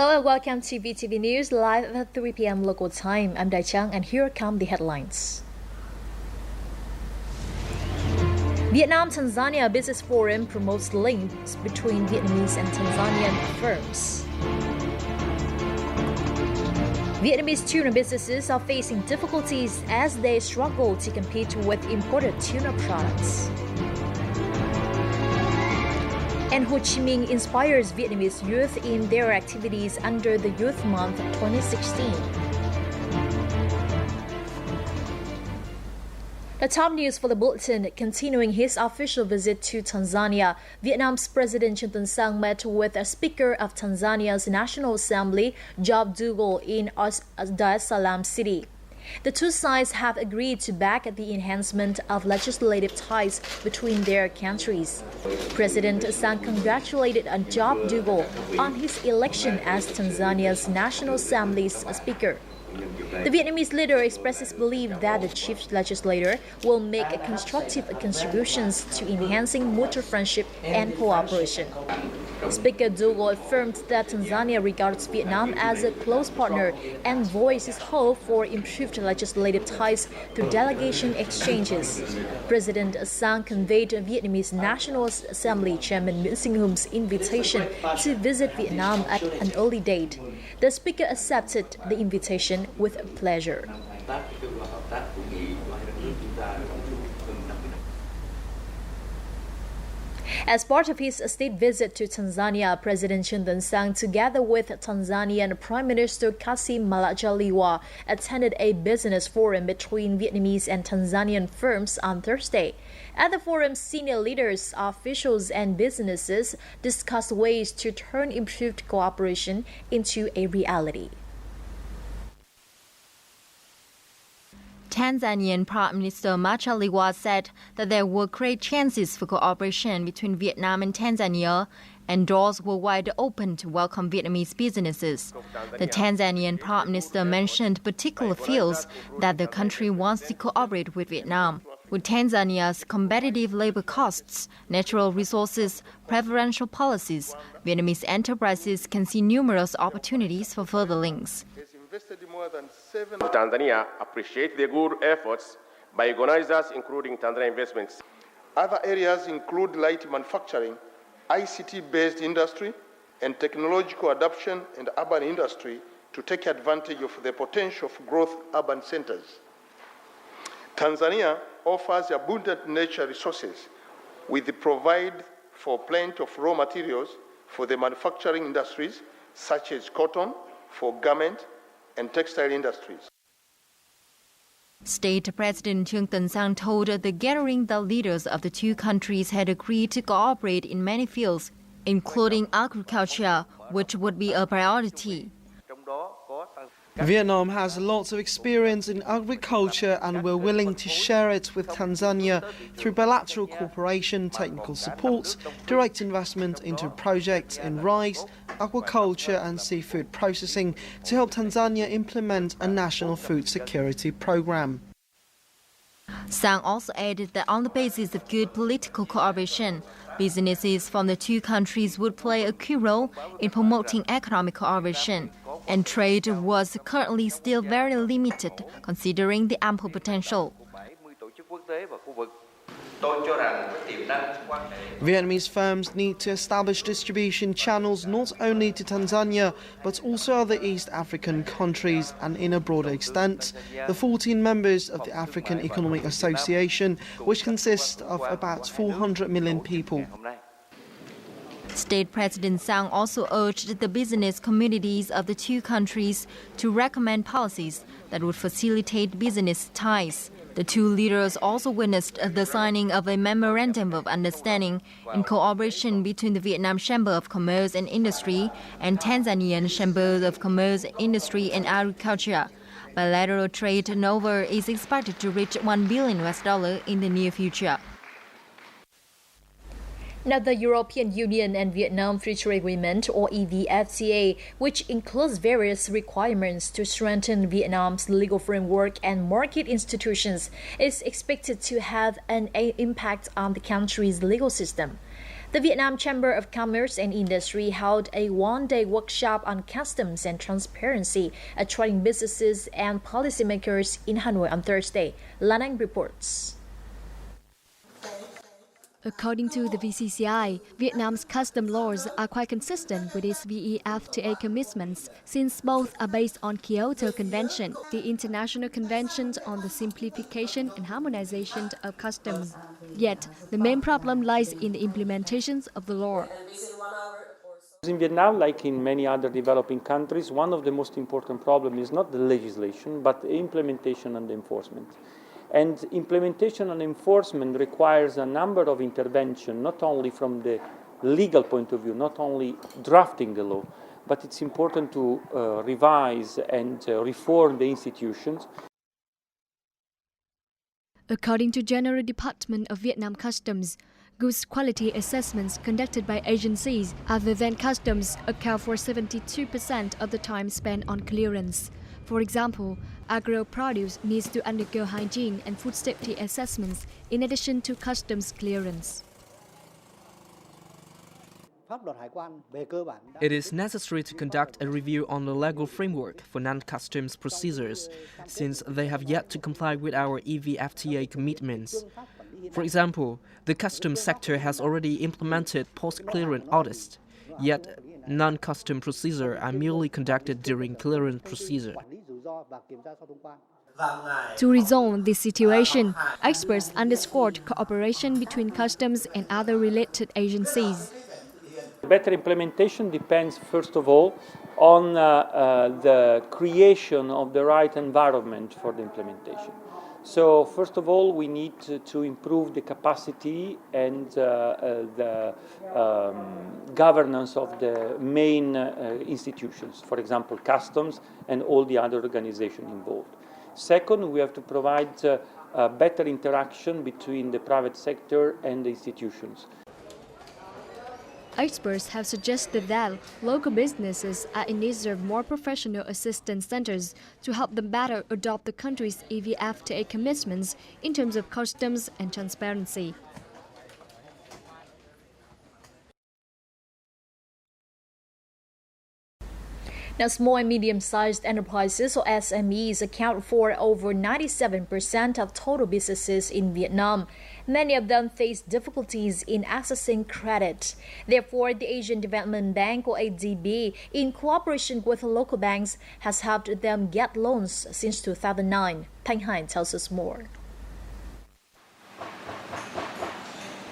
Hello and welcome to VTV News live at 3 p.m. local time. I'm Dai Chang and here come the headlines. Vietnam-Tanzania Business Forum promotes links between Vietnamese and Tanzanian firms. Vietnamese tuna businesses are facing difficulties as they struggle to compete with imported tuna products. And Ho Chi Minh inspires Vietnamese youth in their activities under the Youth Month 2016. The top news for the bulletin. Continuing his official visit to Tanzania, Vietnam's President Trương Tấn Sang met with a Speaker of Tanzania's National Assembly, Job Duggal, in Dar es Salaam city. The two sides have agreed to back the enhancement of legislative ties between their countries. President Sang congratulated Job Duggal on his election as Tanzania's National Assembly's Speaker. The Vietnamese leader expresses belief that the chief legislator will make constructive contributions to enhancing mutual friendship and cooperation. Speaker Duggal affirmed that Tanzania regards Vietnam as a close partner and voices hope for improved legislative ties through delegation exchanges. President Sang conveyed Vietnamese National Assembly Chairman Nguyễn Sinh Hum's invitation to visit Vietnam at an early date. The speaker accepted the invitation with pleasure. As part of his state visit to Tanzania, President Trương Tấn Sang, together with Tanzanian Prime Minister Kassim Majaliwa, attended a business forum between Vietnamese and Tanzanian firms on Thursday. At the forum, senior leaders, officials, and businesses discussed ways to turn improved cooperation into a reality. Tanzanian Prime Minister Majaliwa said that there were great chances for cooperation between Vietnam and Tanzania, and doors were wide open to welcome Vietnamese businesses. The Tanzanian Prime Minister mentioned particular fields that the country wants to cooperate with Vietnam. With Tanzania's competitive labor costs, natural resources, preferential policies, Vietnamese enterprises can see numerous opportunities for further links. Tanzania appreciate the good efforts by organizers, including Tanzania Investments. Other areas include light manufacturing, ICT-based industry, and technological adoption and urban industry to take advantage of the potential of growth urban centers. Tanzania offers abundant natural resources with the provide for plenty of raw materials for the manufacturing industries such as cotton, for garment, and textile industries. State President Trương Tấn Sang told the gathering that leaders of the two countries had agreed to cooperate in many fields, including agriculture, which would be a priority. Vietnam has lots of experience in agriculture and we're willing to share it with Tanzania through bilateral cooperation, technical support, direct investment into projects in rice, aquaculture and seafood processing to help Tanzania implement a national food security program. Sang also added that on the basis of good political cooperation, businesses from the two countries would play a key role in promoting economic cooperation, and trade was currently still very limited considering the ample potential. Vietnamese firms need to establish distribution channels not only to Tanzania but also other East African countries, and in a broader extent, the 14 members of the African Economic Association, which consists of about 400 million people. State President Sang also urged the business communities of the two countries to recommend policies that would facilitate business ties. The two leaders also witnessed the signing of a memorandum of understanding in cooperation between the Vietnam Chamber of Commerce and Industry and Tanzanian Chamber of Commerce, Industry and Agriculture. Bilateral trade turnover is expected to reach $1 billion in the near future. Now, the European Union and Vietnam Free Trade Agreement, or EVFTA, which includes various requirements to strengthen Vietnam's legal framework and market institutions, is expected to have an impact on the country's legal system. The Vietnam Chamber of Commerce and Industry held a one-day workshop on customs and transparency, attracting businesses and policymakers in Hanoi on Thursday. Lan Anh reports. According to the VCCI, Vietnam's custom laws are quite consistent with its VEFTA commitments, since both are based on Kyoto Convention, the International Convention on the Simplification and Harmonization of Customs. Yet, the main problem lies in the implementations of the law. In Vietnam, like in many other developing countries, one of the most important problems is not the legislation, but the implementation and the enforcement. And implementation and enforcement requires a number of interventions, not only from the legal point of view, not only drafting the law, but it's important to revise and reform the institutions. According to General Department of Vietnam Customs, goods quality assessments conducted by agencies other than customs account for 72% of the time spent on clearance. For example, agro-produce needs to undergo hygiene and food safety assessments in addition to customs clearance. It is necessary to conduct a review on the legal framework for non-customs procedures, since they have yet to comply with our EVFTA commitments. For example, the customs sector has already implemented post-clearance audits, yet non-custom procedures are merely conducted during clearance procedure. To resolve this situation, experts underscored cooperation between customs and other related agencies. Better implementation depends, first of all, on the creation of the right environment for the implementation. So, first of all, we need to improve the capacity and the governance of the main institutions, for example, customs and all the other organizations involved. Second, we have to provide a better interaction between the private sector and the institutions. Experts have suggested that local businesses are in need of more professional assistance centers to help them better adopt the country's EVFTA commitments in terms of customs and transparency. Now, small and medium-sized enterprises, or SMEs, account for over 97% of total businesses in Vietnam. Many of them face difficulties in accessing credit. Therefore, the Asian Development Bank, or ADB, in cooperation with local banks, has helped them get loans since 2009. Thanh Hai tells us more.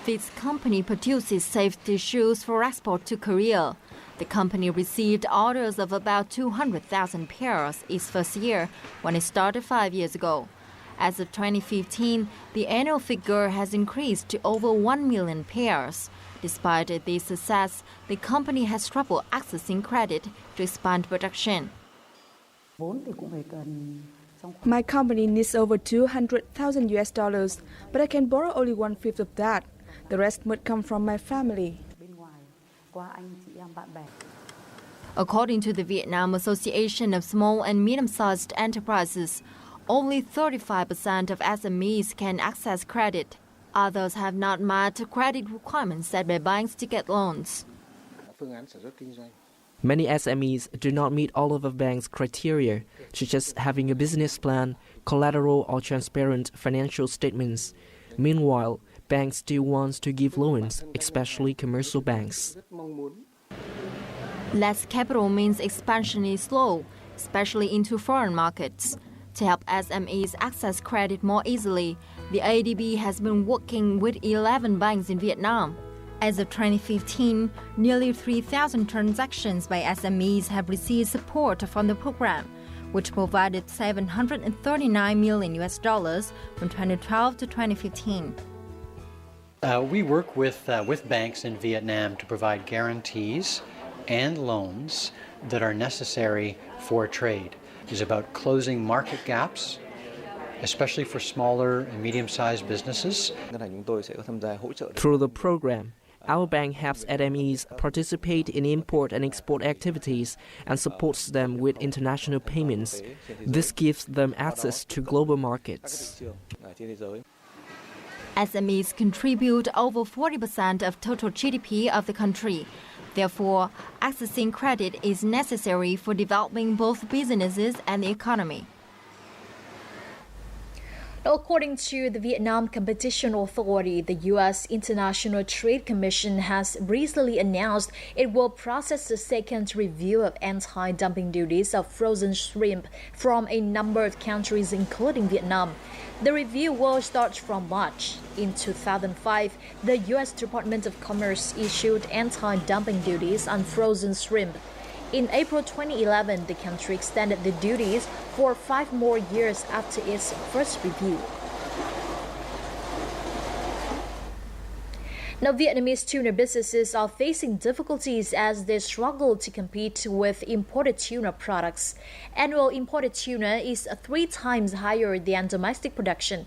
This company produces safety shoes for export to Korea. The company received orders of about 200,000 pairs its first year when it started 5 years ago. As of 2015, the annual figure has increased to over 1 million pairs. Despite this success, the company has trouble accessing credit to expand production. My company needs over 200,000 US dollars, but I can borrow only 1/5 of that. The rest would come from my family. According to the Vietnam Association of Small and Medium-Sized Enterprises, only 35% of SMEs can access credit. Others have not met credit requirements set by banks to get loans. Many SMEs do not meet all of the bank's criteria, such as having a business plan, collateral, or transparent financial statements. Meanwhile, banks still want to give loans, especially commercial banks. Less capital means expansion is slow, especially into foreign markets. To help SMEs access credit more easily, the ADB has been working with 11 banks in Vietnam. As of 2015, nearly 3,000 transactions by SMEs have received support from the program, which provided $739 million US dollars from 2012 to 2015. We work with banks in Vietnam to provide guarantees and loans that are necessary for trade. It's about closing market gaps, especially for smaller and medium-sized businesses. Through the program, our bank helps SMEs participate in import and export activities and supports them with international payments. This gives them access to global markets. SMEs contribute over 40% of total GDP of the country. Therefore, accessing credit is necessary for developing both businesses and the economy. Now, according to the Vietnam Competition Authority, the U.S. International Trade Commission has recently announced it will process the second review of anti-dumping duties of frozen shrimp from a number of countries, including Vietnam. The review will start from March. In 2005, the U.S. Department of Commerce issued anti-dumping duties on frozen shrimp. In April 2011, the country extended the duties for 5 more years after its first review. Now, Vietnamese tuna businesses are facing difficulties as they struggle to compete with imported tuna products. Annual imported tuna is 3 times higher than domestic production.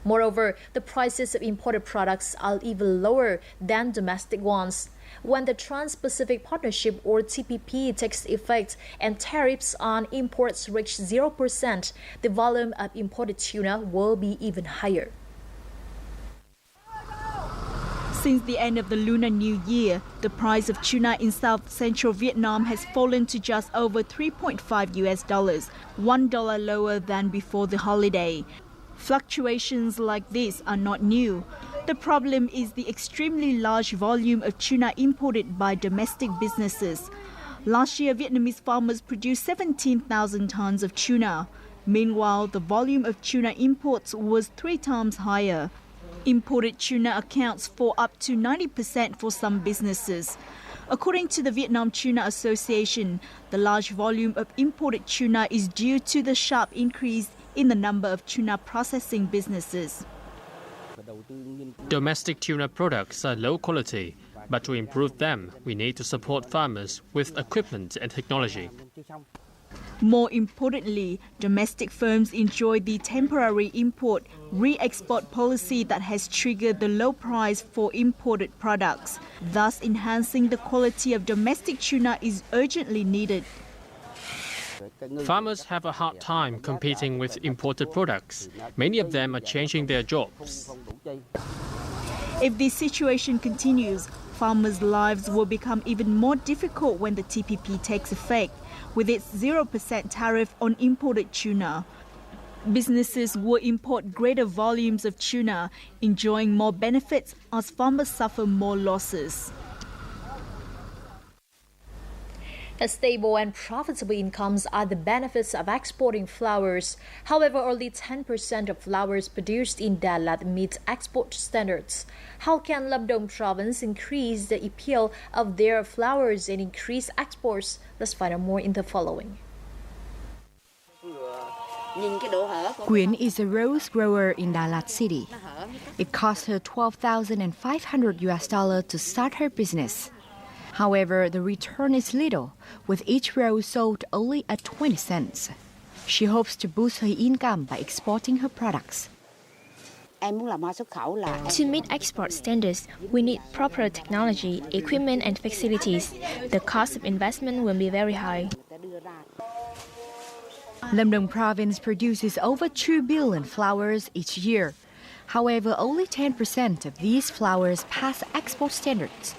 Moreover, the prices of imported products are even lower than domestic ones. When the Trans-Pacific Partnership or TPP takes effect and tariffs on imports reach 0%, the volume of imported tuna will be even higher. Since the end of the Lunar New Year, the price of tuna in south-central Vietnam has fallen to just over $3.5, $1 lower than before the holiday. Fluctuations like this are not new. The problem is the extremely large volume of tuna imported by domestic businesses. Last year, Vietnamese farmers produced 17,000 tons of tuna. Meanwhile, the volume of tuna imports was 3 times higher. Imported tuna accounts for up to 90% for some businesses. According to the Vietnam Tuna Association, the large volume of imported tuna is due to the sharp increase in the number of tuna processing businesses. Domestic tuna products are low quality, but to improve them, we need to support farmers with equipment and technology. More importantly, domestic firms enjoy the temporary import re-export policy that has triggered the low price for imported products. Thus, enhancing the quality of domestic tuna is urgently needed. Farmers have a hard time competing with imported products. Many of them are changing their jobs. If this situation continues, farmers' lives will become even more difficult when the TPP takes effect, with its 0% tariff on imported tuna. Businesses will import greater volumes of tuna, enjoying more benefits as farmers suffer more losses. Stable and profitable incomes are the benefits of exporting flowers. However, only 10% of flowers produced in Dalat meet export standards. How can Lâm Đồng province increase the appeal of their flowers and increase exports? Let's find out more in the following. Quyên is a rose grower in Dalat City. It cost her $12,500 to start her business. However, the return is little, with each rose sold only at 20 cents. She hopes to boost her income by exporting her products. To meet export standards, we need proper technology, equipment and facilities. The cost of investment will be very high. Lâm Đồng province produces over 2 billion flowers each year. However, only 10% of these flowers pass export standards.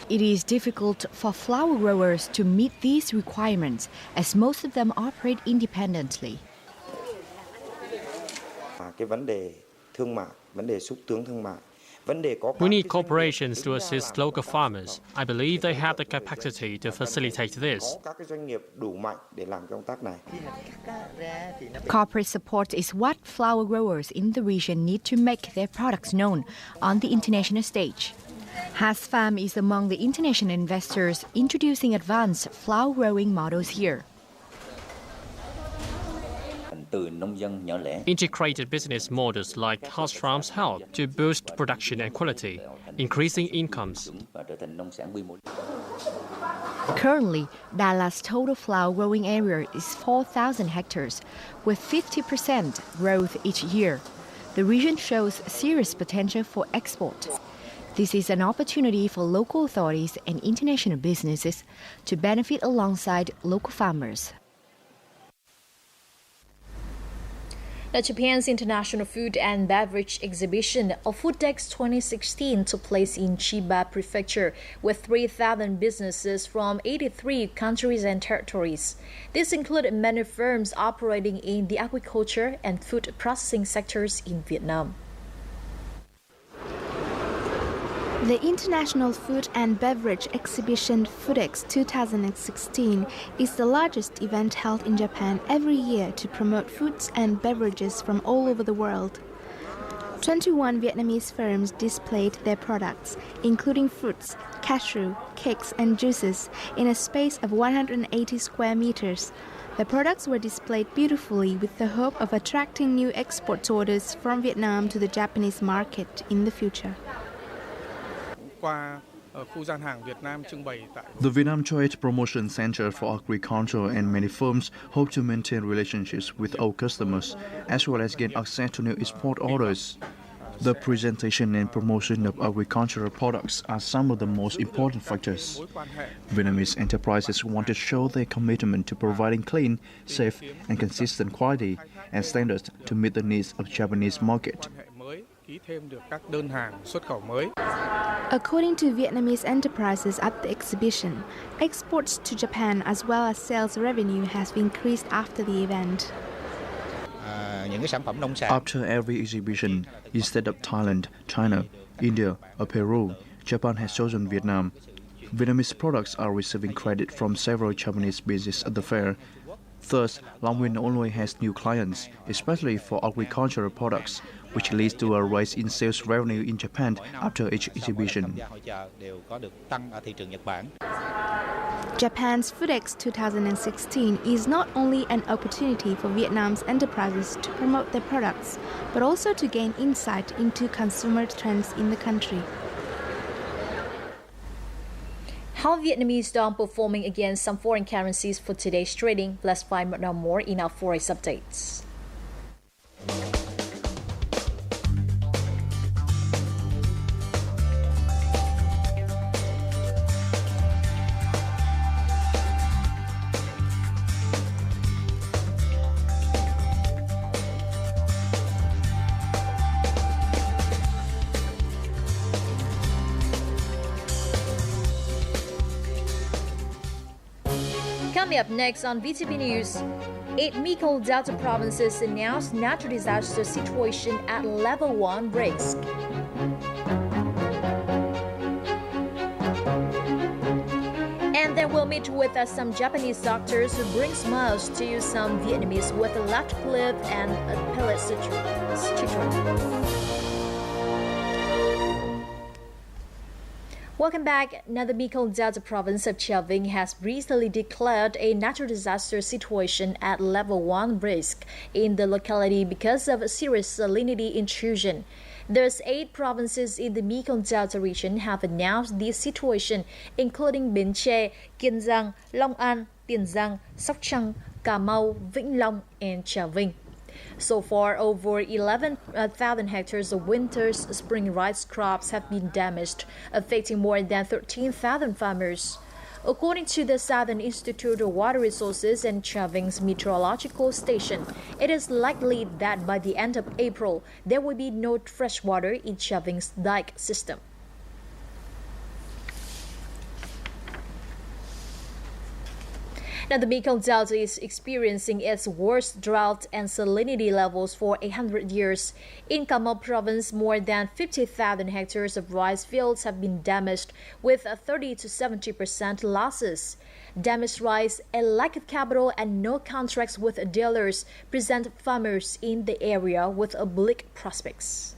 It is difficult for flower growers to meet these requirements as most of them operate independently. We need corporations to assist local farmers. I believe they have the capacity to facilitate this. Corporate support is what flower growers in the region need to make their products known on the international stage. Hasfam is among the international investors introducing advanced flower growing models here. Integrated business models like house farms help to boost production and quality, increasing incomes. Currently, Dalat's total flower growing area is 4,000 hectares, with 50% growth each year. The region shows serious potential for export. This is an opportunity for local authorities and international businesses to benefit alongside local farmers. Now, Japan's International Food and Beverage Exhibition, or Fooddex 2016, took place in Chiba Prefecture with 3,000 businesses from 83 countries and territories. This included many firms operating in the agriculture and food processing sectors in Vietnam. The International Food and Beverage Exhibition Fooddex 2016 is the largest event held in Japan every year to promote foods and beverages from all over the world. 21 Vietnamese firms displayed their products, including fruits, cashew, cakes and juices, in a space of 180 square meters. The products were displayed beautifully with the hope of attracting new export orders from Vietnam to the Japanese market in the future. The Vietnam Trade Promotion Center for Agriculture and many firms hope to maintain relationships with old customers, as well as gain access to new export orders. The presentation and promotion of agricultural products are some of the most important factors. Vietnamese enterprises want to show their commitment to providing clean, safe, and consistent quality and standards to meet the needs of the Japanese market. According to Vietnamese enterprises at the exhibition, exports to Japan as well as sales revenue has increased after the event. After every exhibition, instead of Thailand, China, India, or Peru, Japan has chosen Vietnam. Vietnamese products are receiving credit from several Japanese businesses at the fair. Thus, Long Nguyen only has new clients, especially for agricultural products, which leads to a rise in sales revenue in Japan after each exhibition. Japan's Fooddex 2016 is not only an opportunity for Vietnam's enterprises to promote their products, but also to gain insight into consumer trends in the country. How Vietnamese dong performing against some foreign currencies for today's trading? Let's find out more in our Forex updates. Coming up next on VTV News, 8 Mekong Delta provinces announced natural disaster situation at level 1 risk. And then we'll meet with some Japanese doctors who bring smiles to some Vietnamese with a electric lift and a pellet situation. Welcome back. Now, the Mekong Delta province of Chau Vinh has recently declared a natural disaster situation at level 1 risk in the locality because of a serious salinity intrusion. Thus, 8 provinces in the Mekong Delta region have announced this situation, including Bến Tre, Kiên Giang, Long An, Tiền Giang, Sóc Trăng, Cà Mau, Vĩnh Long, and Chau Vinh. So far, over 11,000 hectares of winter's spring rice crops have been damaged, affecting more than 13,000 farmers. According to the Southern Institute of Water Resources and Chau Vinh's meteorological station, it is likely that by the end of April, there will be no fresh water in Chau Vinh's dike system. Now, the Mekong Delta is experiencing its worst drought and salinity levels for 100 years. In Cà Mau province, more than 50,000 hectares of rice fields have been damaged, with 30 to 70% losses. Damaged rice, a lack of capital, and no contracts with dealers present farmers in the area with bleak prospects.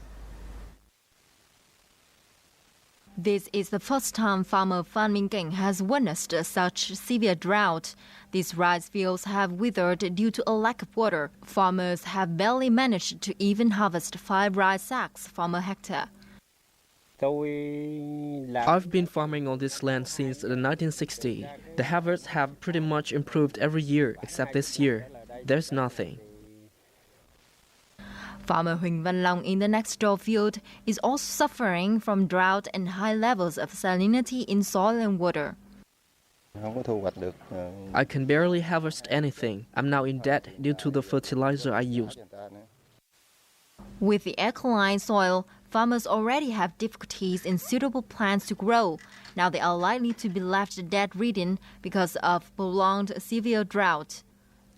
This is the first time farmer Phan Minh Keng has witnessed such severe drought. These rice fields have withered due to a lack of water. Farmers have barely managed to even harvest 5 rice sacks from a hectare. I've been farming on this land since the 1960s. The harvests have pretty much improved every year except this year. There's nothing. Farmer Huỳnh Văn Long in the next door field is also suffering from drought and high levels of salinity in soil and water. I can barely harvest anything. I'm now in debt due to the fertilizer I used. With the alkaline soil, farmers already have difficulties in suitable plants to grow. Now they are likely to be left dead-ridden because of prolonged severe drought.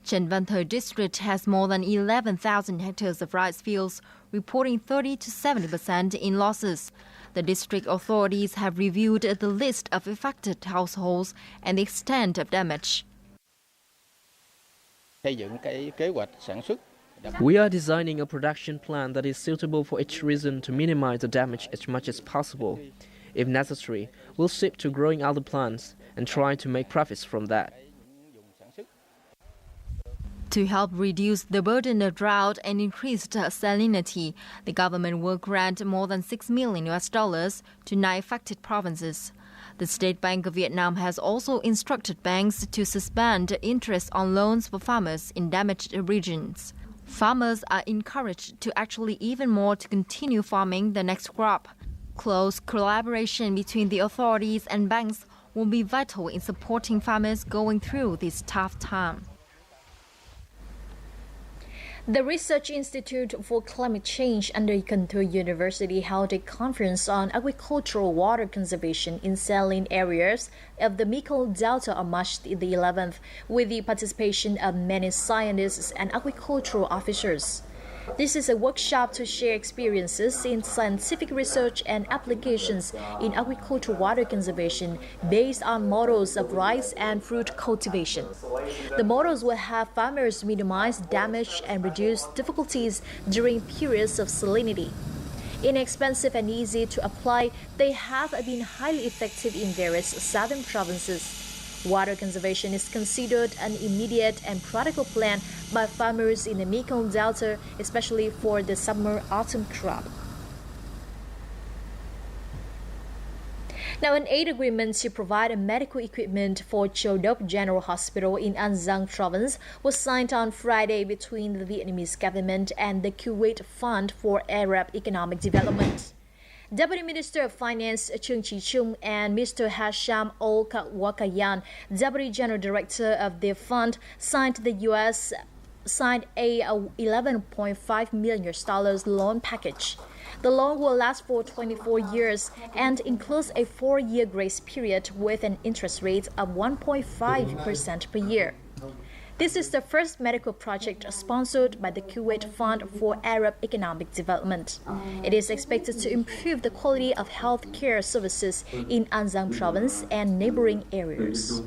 Trần Văn Thời district has more than 11,000 hectares of rice fields, reporting 30 to 70% in losses. The district authorities have reviewed the list of affected households and the extent of damage. We are designing a production plan that is suitable for each region to minimize the damage as much as possible. If necessary, we'll shift to growing other plants and try to make profits from that. To help reduce the burden of drought and increased salinity, the government will grant more than $6 million to 9 affected provinces. The State Bank of Vietnam has also instructed banks to suspend interest on loans for farmers in damaged regions. Farmers are encouraged to actually even more to continue farming the next crop. Close collaboration between the authorities and banks will be vital in supporting farmers going through this tough time. The Research Institute for Climate Change under Cần Thơ University held a conference on agricultural water conservation in saline areas of the Mekong Delta on March the 11th, with the participation of many scientists and agricultural officers. This is a workshop to share experiences in scientific research and applications in agricultural water conservation based on models of rice and fruit cultivation. The models will have farmers minimize damage and reduce difficulties during periods of salinity. Inexpensive and easy to apply, they have been highly effective in various southern provinces. Water conservation is considered an immediate and practical plan by farmers in the Mekong Delta, especially for the summer-autumn crop. Now, an aid agreement to provide medical equipment for Châu Đốc General Hospital in An Giang Province was signed on Friday between the Vietnamese government and the Kuwait Fund for Arab Economic Development. Deputy Minister of Finance Trương Chí Trung and Mr. Hasham Al-Wakayan, Deputy General Director of the fund, signed a $11.5 million loan package. The loan will last for 24 years and includes a 4-year grace period with an interest rate of 1.5% per year. This is the first medical project sponsored by the Kuwait Fund for Arab Economic Development. It is expected to improve the quality of health care services in An Giang Province and neighboring areas.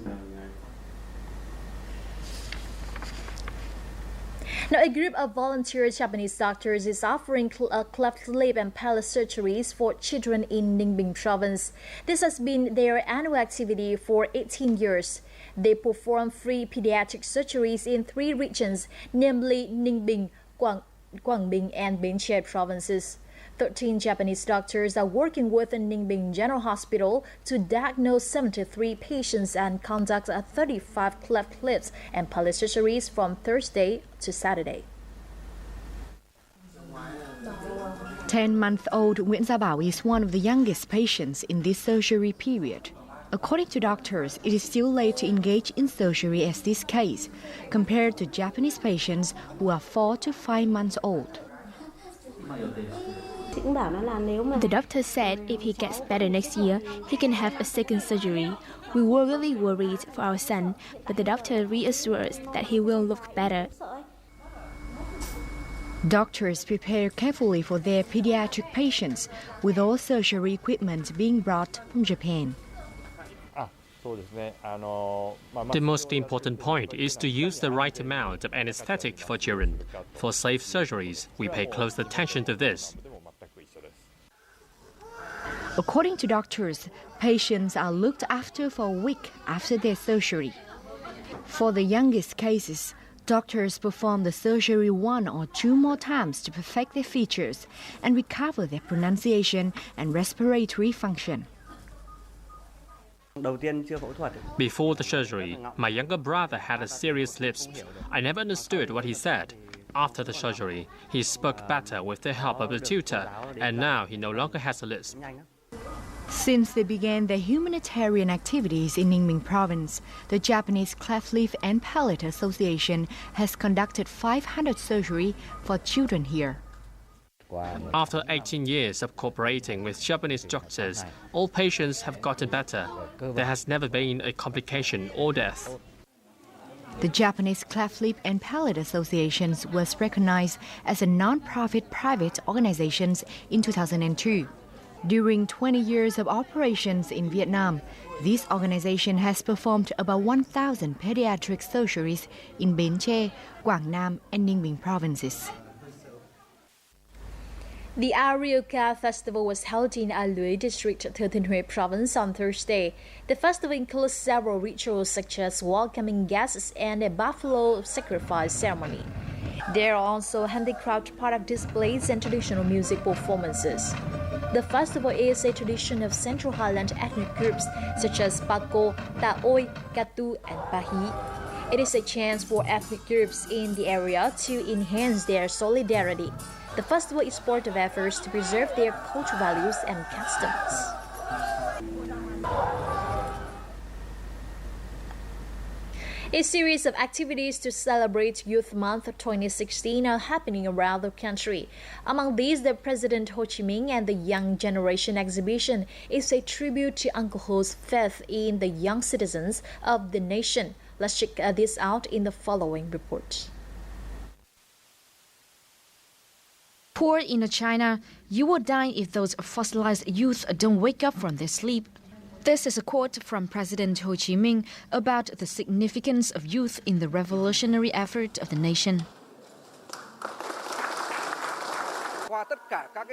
Now, a group of volunteer Japanese doctors is offering cleft lip and palate surgeries for children in Ninh Bình Province. This has been their annual activity for 18 years. They perform free pediatric surgeries in 3 regions, namely Ninh Bình, Quảng Bình, and Bến Tre provinces. 13 Japanese doctors are working with the Ninh Bình General Hospital to diagnose 73 patients and conduct 35 cleft lips and palate surgeries from Thursday to Saturday. 10-month-old Nguyễn Gia Bảo is one of the youngest patients in this surgery period. According to doctors, it is still late to engage in surgery as this case, compared to Japanese patients who are 4 to 5 months old. The doctor said if he gets better next year, he can have a second surgery. We were really worried for our son, but the doctor reassured us that he will look better. Doctors prepare carefully for their pediatric patients, with all surgery equipment being brought from Japan. The most important point is to use the right amount of anesthetic for children. For safe surgeries, we pay close attention to this. According to doctors, patients are looked after for a week after their surgery. For the youngest cases, doctors perform the surgery 1 or 2 more times to perfect their features and recover their pronunciation and respiratory function. Before the surgery, my younger brother had a serious lisp. I never understood what he said. After the surgery, he spoke better with the help of the tutor, and now he no longer has a lisp. Since they began their humanitarian activities in Ninh Bình Province, the Japanese Cleft Lip and Palate Association has conducted 500 surgery for children here. After 18 years of cooperating with Japanese doctors, all patients have gotten better. There has never been a complication or death. The Japanese Cleft Lip and Palate Association was recognized as a non-profit private organization in 2002. During 20 years of operations in Vietnam, this organization has performed about 1,000 pediatric surgeries in Bến Tre, Quảng Nam, and Ninh Bình provinces. The Arioca Festival was held in A Lưới District, Thừa Thiên Huế Province on Thursday. The festival includes several rituals such as welcoming guests and a buffalo sacrifice ceremony. There are also handicraft product displays and traditional music performances. The festival is a tradition of Central Highland ethnic groups such as Paco, Taoi, Katu, and Pahi. It is a chance for ethnic groups in the area to enhance their solidarity. The festival is part of efforts to preserve their cultural values and customs. A series of activities to celebrate Youth Month 2016 are happening around the country. Among these, the President Ho Chi Minh and the Young Generation exhibition is a tribute to Uncle Ho's faith in the young citizens of the nation. Let's check this out in the following report. Poor Indochina, you will die if those fossilized youth don't wake up from their sleep. This is a quote from President Ho Chi Minh about the significance of youth in the revolutionary effort of the nation.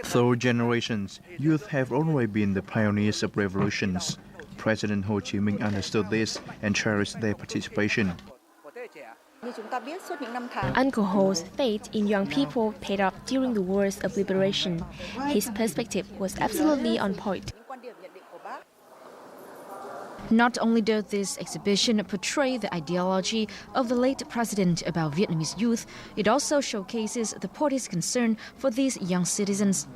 Through generations, youth have always been the pioneers of revolutions. President Ho Chi Minh understood this and cherished their participation. Uncle Ho's faith in young people paid off during the wars of liberation. His perspective was absolutely on point. Not only does this exhibition portray the ideology of the late president about Vietnamese youth, it also showcases the party's concern for these young citizens.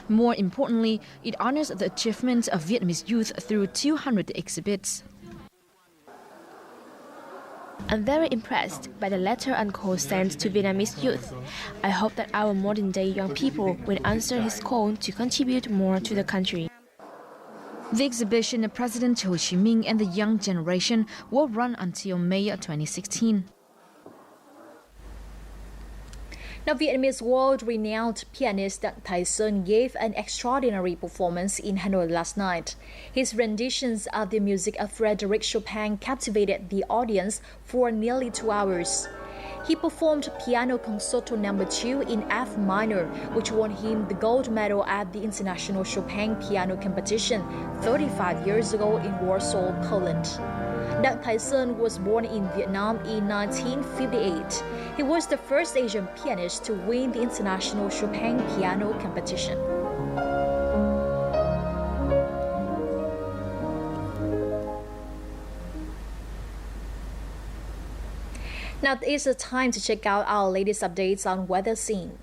More importantly, it honors the achievements of Vietnamese youth through 200 exhibits. I'm very impressed by the letter Uncle Ho sent to Vietnamese youth. I hope that our modern-day young people will answer his call to contribute more to the country. The exhibition of President Ho Chi Minh and the Young Generation will run until May 2016. Now, Vietnamese world-renowned pianist Đặng Thái Sơn gave an extraordinary performance in Hanoi last night. His renditions of the music of Frédéric Chopin captivated the audience for nearly 2 hours. He performed Piano Concerto No. 2 in F minor, which won him the gold medal at the International Chopin Piano Competition 35 years ago in Warsaw, Poland. Đặng Thái Sơn was born in Vietnam in 1958. He was the first Asian pianist to win the International Chopin Piano Competition. Now it is the time to check out our latest updates on weather scene.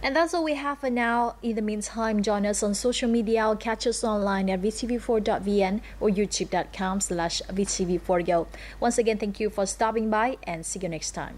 And that's all we have for now. In the meantime, join us on social media or catch us online at vtv4.vn or youtube.com/vtv4go. Once again, thank you for stopping by and see you next time.